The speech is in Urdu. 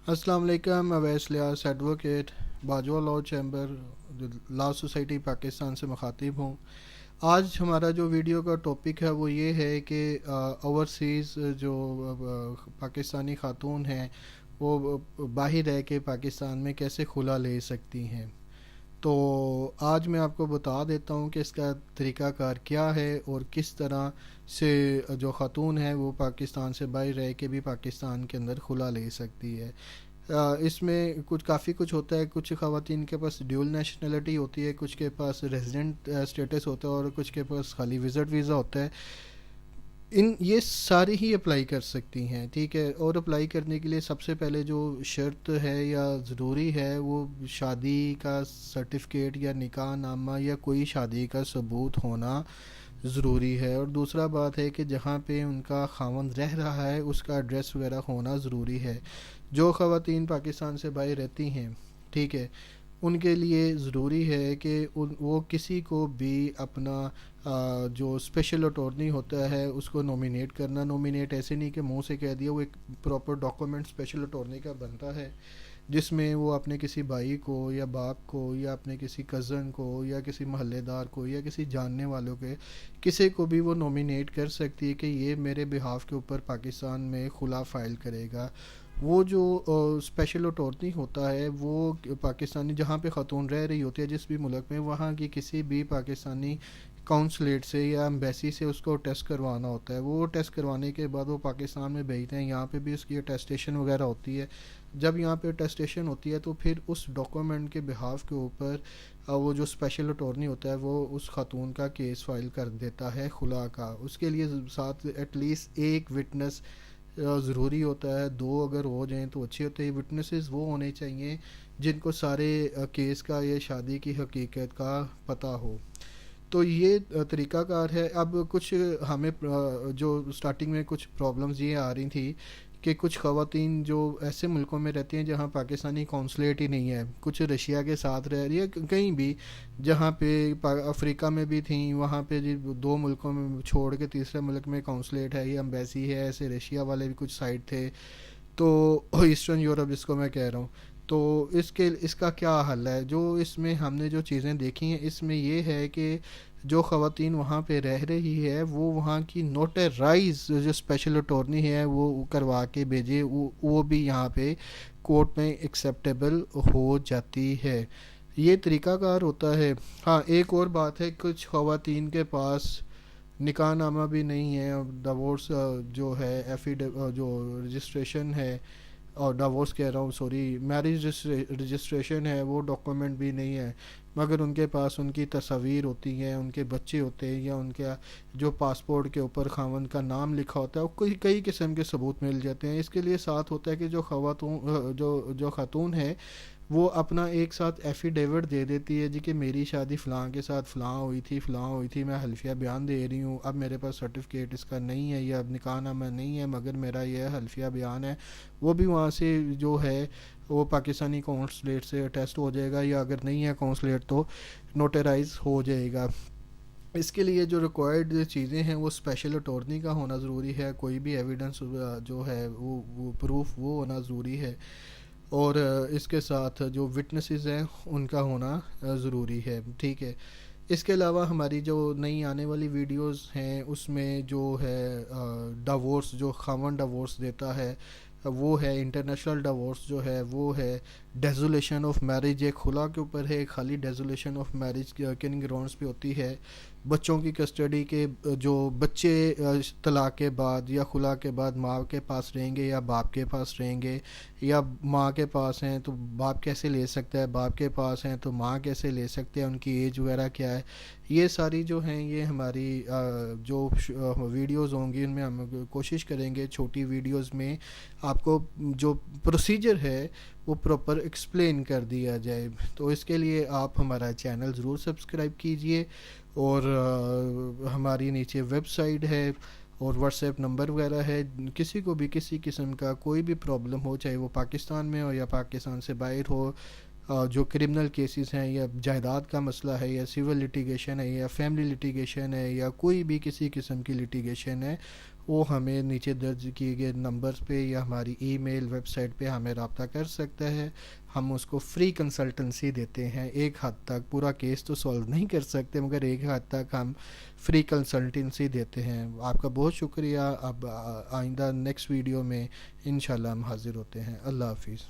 السلام علیکم، میں Awais Ilyas advocate Bajwa law chamber law society Pakistan سے مخاطب ہوں۔ آج ہمارا جو ویڈیو کا ٹاپک ہے وہ یہ ہے کہ اوورسیز جو پاکستانی خاتون ہیں وہ باہر رہ کے پاکستان میں کیسے خلا لے سکتی ہیں۔ تو آج میں آپ کو بتا دیتا ہوں کہ اس کا طریقہ کار کیا ہے اور کس طرح سے جو خاتون ہے وہ پاکستان سے باہر رہ کے بھی پاکستان کے اندر خلا لے سکتی ہے۔ اس میں کافی کچھ ہوتا ہے۔ کچھ خواتین کے پاس ڈیول نیشنلٹی ہوتی ہے، کچھ کے پاس ریزیڈنٹ اسٹیٹس ہوتا ہے اور کچھ کے پاس خالی وزٹ ویزا ہوتا ہے۔ یہ ساری ہی اپلائی کر سکتی ہیں، ٹھیک ہے۔ اور اپلائی کرنے کے لیے سب سے پہلے جو شرط ہے یا ضروری ہے وہ شادی کا سرٹیفکیٹ یا نکاح نامہ یا کوئی شادی کا ثبوت ہونا ضروری ہے۔ اور دوسرا بات ہے کہ جہاں پہ ان کا خاوند رہ رہا ہے اس کا ایڈریس وغیرہ ہونا ضروری ہے۔ جو خواتین پاکستان سے باہر رہتی ہیں، ٹھیک ہے، ان کے لیے ضروری ہے کہ وہ کسی کو بھی اپنا جو اسپیشل اٹارنی ہوتا ہے اس کو نومینیٹ کرنا۔ نومینیٹ ایسے نہیں کہ منہ سے کہہ دیا، وہ ایک پراپر ڈاکومنٹ اسپیشل اٹارنی کا بنتا ہے جس میں وہ اپنے کسی بھائی کو یا باپ کو یا اپنے کسی کزن کو یا کسی محلے دار کو یا کسی جاننے والوں کے کسی کو بھی وہ نومینیٹ کر سکتی ہے کہ یہ میرے بہاف کے اوپر پاکستان میں خلا فائل کرے گا۔ وہ جو اسپیشل اٹارنی ہوتا ہے وہ پاکستانی جہاں پہ خاتون رہ رہی ہوتی ہے جس بھی ملک میں، وہاں کی کسی بھی پاکستانی کونسلیٹ سے یا ایمبیسی سے اس کو ٹیسٹ کروانا ہوتا ہے۔ وہ ٹیسٹ کروانے کے بعد وہ پاکستان میں بھیجتے ہیں، یہاں پہ بھی اس کی اٹیسٹیشن وغیرہ ہوتی ہے۔ جب یہاں پہ اٹیسٹیشن ہوتی ہے تو پھر اس ڈاکومنٹ کے بہاف کے اوپر وہ جو اسپیشل اٹارنی ہوتا ہے وہ اس خاتون کا کیس فائل کر دیتا ہے خلا کا۔ اس کے لیے ساتھ ایٹ لیسٹ ایک وٹنس ضروری ہوتا ہے، دو اگر ہو جائیں تو اچھی ہوتی ہے۔ وٹنسز وہ ہونے چاہیے جن کو سارے کیس کا یا شادی کی حقیقت کا پتہ ہو۔ تو یہ طریقہ کار ہے۔ اب کچھ ہمیں جو سٹارٹنگ میں کچھ پرابلمز یہ آ رہی تھی کہ کچھ خواتین جو ایسے ملکوں میں رہتی ہیں جہاں پاکستانی کونسلیٹ ہی نہیں ہے، کچھ رشیا کے ساتھ رہ رہی ہے، کہیں بھی جہاں پہ افریقہ میں بھی تھیں، وہاں پہ دو ملکوں میں چھوڑ کے تیسرے ملک میں کونسلیٹ ہے یا امبیسی ہے، ایسے رشیا والے بھی کچھ سائٹ تھے، تو ایسٹرن یورپ جس کو میں کہہ رہا ہوں۔ تو اس کا کیا حل ہے؟ جو اس میں ہم نے جو چیزیں دیکھی ہیں اس میں یہ ہے کہ جو خواتین وہاں پہ رہ رہی ہے وہ وہاں کی نوٹرائز جو اسپیشل اٹارنی ہے وہ کروا کے بھیجے، وہ بھی یہاں پہ کورٹ میں ایکسیپٹیبل ہو جاتی ہے۔ یہ طریقہ کار ہوتا ہے۔ ہاں، ایک اور بات ہے، کچھ خواتین کے پاس نکاح نامہ بھی نہیں ہے، ڈیورس جو ہے جو رجسٹریشن ہے، اور ڈیورس کہہ رہا ہوں، سوری، میرج رجسٹریشن ہے، وہ ڈاکومنٹ بھی نہیں ہے، مگر ان کے پاس ان کی تصاویر ہوتی ہیں، ان کے بچے ہوتے ہیں، یا ان کا جو پاسپورٹ کے اوپر خاوند کا نام لکھا ہوتا ہے، وہ کئی قسم کے ثبوت مل جاتے ہیں۔ اس کے لیے ساتھ ہوتا ہے کہ جو خاتون ہے وہ اپنا ایک ساتھ ایفیڈیوٹ دے دیتی ہے، جی کہ میری شادی فلاں کے ساتھ فلاں ہوئی تھی، میں حلفیہ بیان دے رہی ہوں، اب میرے پاس سرٹیفکیٹ اس کا نہیں ہے یا اب نکاح نامہ نہیں ہے مگر میرا یہ حلفیہ بیان ہے۔ وہ بھی وہاں سے جو ہے وہ پاکستانی کونسلیٹ سے اٹیسٹ ہو جائے گا، یا اگر نہیں ہے کونسلیٹ تو نوٹرائز ہو جائے گا۔ اس کے لیے جو ریکوائرڈ چیزیں ہیں وہ اسپیشل اٹارنی کا ہونا ضروری ہے، کوئی بھی ایویڈنس جو ہے وہ پروف وہ ہونا ضروری ہے، اور اس کے ساتھ جو وٹنسز ہیں ان کا ہونا ضروری ہے، ٹھیک ہے۔ اس کے علاوہ ہماری جو نئی آنے والی ویڈیوز ہیں اس میں جو ہے ڈیورس، جو خاوند ڈیورس دیتا ہے وہ ہے انٹرنیشنل ڈیورس، جو ہے وہ ہے ڈیزولیشن آف میرج، ایک خلا کے اوپر ہے، ایک خالی ڈیزولیشن آف میرج کن گراؤنڈس پہ ہوتی ہے۔ بچوں کی کسٹڈی کے جو بچے طلاق کے بعد یا خلا کے بعد ماں کے پاس رہیں گے یا باپ کے پاس رہیں گے، یا ماں کے پاس ہیں تو باپ کیسے لے سکتا ہے، باپ کے پاس ہیں تو ماں کیسے لے سکتے ہیں، ان کی ایج وغیرہ کیا ہے، یہ ساری جو ہیں یہ ہماری جو ویڈیوز ہوں گی ان میں ہم کوشش کریں گے چھوٹی ویڈیوز میں آپ کو جو پروسیجر ہے وہ پراپر ایکسپلین کر دیا جائے۔ تو اس کے لیے آپ ہمارا چینل ضرور سبسکرائب کیجئے، اور ہماری نیچے ویب سائٹ ہے اور واٹس ایپ نمبر وغیرہ ہے، کسی کو بھی کسی قسم کا کوئی بھی پرابلم ہو، چاہے وہ پاکستان میں ہو یا پاکستان سے باہر ہو، جو کرمنل کیسز ہیں یا جائیداد کا مسئلہ ہے یا سول لٹیگیشن ہے یا فیملی لٹیگیشن ہے یا کوئی بھی کسی قسم کی لٹیگیشن ہے، وہ ہمیں نیچے درج کیے گئے نمبرز پہ یا ہماری ای میل ویب سائٹ پہ ہمیں رابطہ کر سکتا ہے. ہم اس کو فری کنسلٹنسی دیتے ہیں. ایک حد تک پورا کیس تو سولو نہیں کر سکتے مگر ایک حد تک ہم فری کنسلٹنسی دیتے ہیں. آپ کا بہت شکریہ. اب آئندہ نیکسٹ ویڈیو میں انشاءاللہ ہم حاضر ہوتے ہیں. اللہ حافظ.